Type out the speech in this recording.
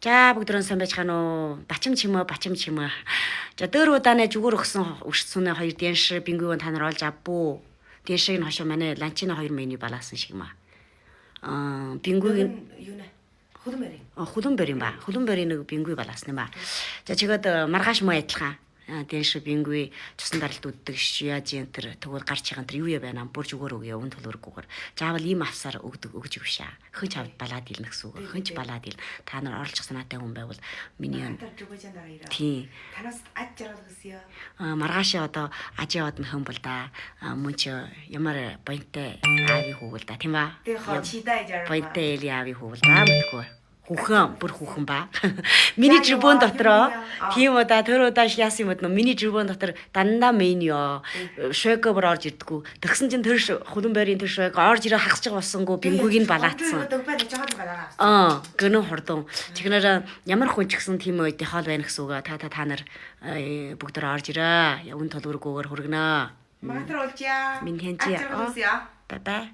За бүгд сайн байцгаана уу? Бачим чимээ. За дөр удааны зүгөр өгсөн 2 дэнш бингүүн та нар олж авбуу. Дэншийг нь хошоо манай ланчины 2 меню балаасан шиг маа. Бингүүгийн юу нэ? Хөлбөрийн. Хөлбөрийн ба. Хөлбөрийн нэг бингүү балаасан юм ба. За чигээд маргааш муу адилхан. Дэнш бингүү цусан даралт үддэг яаж юм тэр тэгвэл гарч байгаа тэр юу яа байна? Бүр зүгээр өгөө өвн төлөвөргүйгээр. Заавал ийм авсаар өгж өгч аа. Хинч авд балаад илнэ гэсэн үг. Хинч балаад ил. Та нар орлох санаатай хүн байвал миний тий. Танаас аж жаргал гэсэн ёо. Маргаашаа одоо аж яваад нөхөн бол да. Мөн ч ямар боёнтой аавь хүүгэл да тийм ба. Тэг хоо чидаа жаргал. Боёнтой эли аавь хүүгэл да мэдгүй. Хүүхэн бүр хүүхэн ба. Миний жибон дотроо тийм удаа тэр удаа яасан юм бэ? Миний жибон дотор дандаа меню шойго бүр орж ирдгүү. Тэгсэн чинь тэр хөлбөрийн тэр шойго орж ирээ хасчих болсонгүй бингүүг нь балаацсан. Гэнэ хордон. Чихнэр ямар хүн ч гэсэн тийм үед хоол байна гэсэн үг. Та нар бүгд орж ирээ. Явын толгоргүйгээр хүргэнэ. Магтар олжээ. Минь хэнчээ. Бай бай.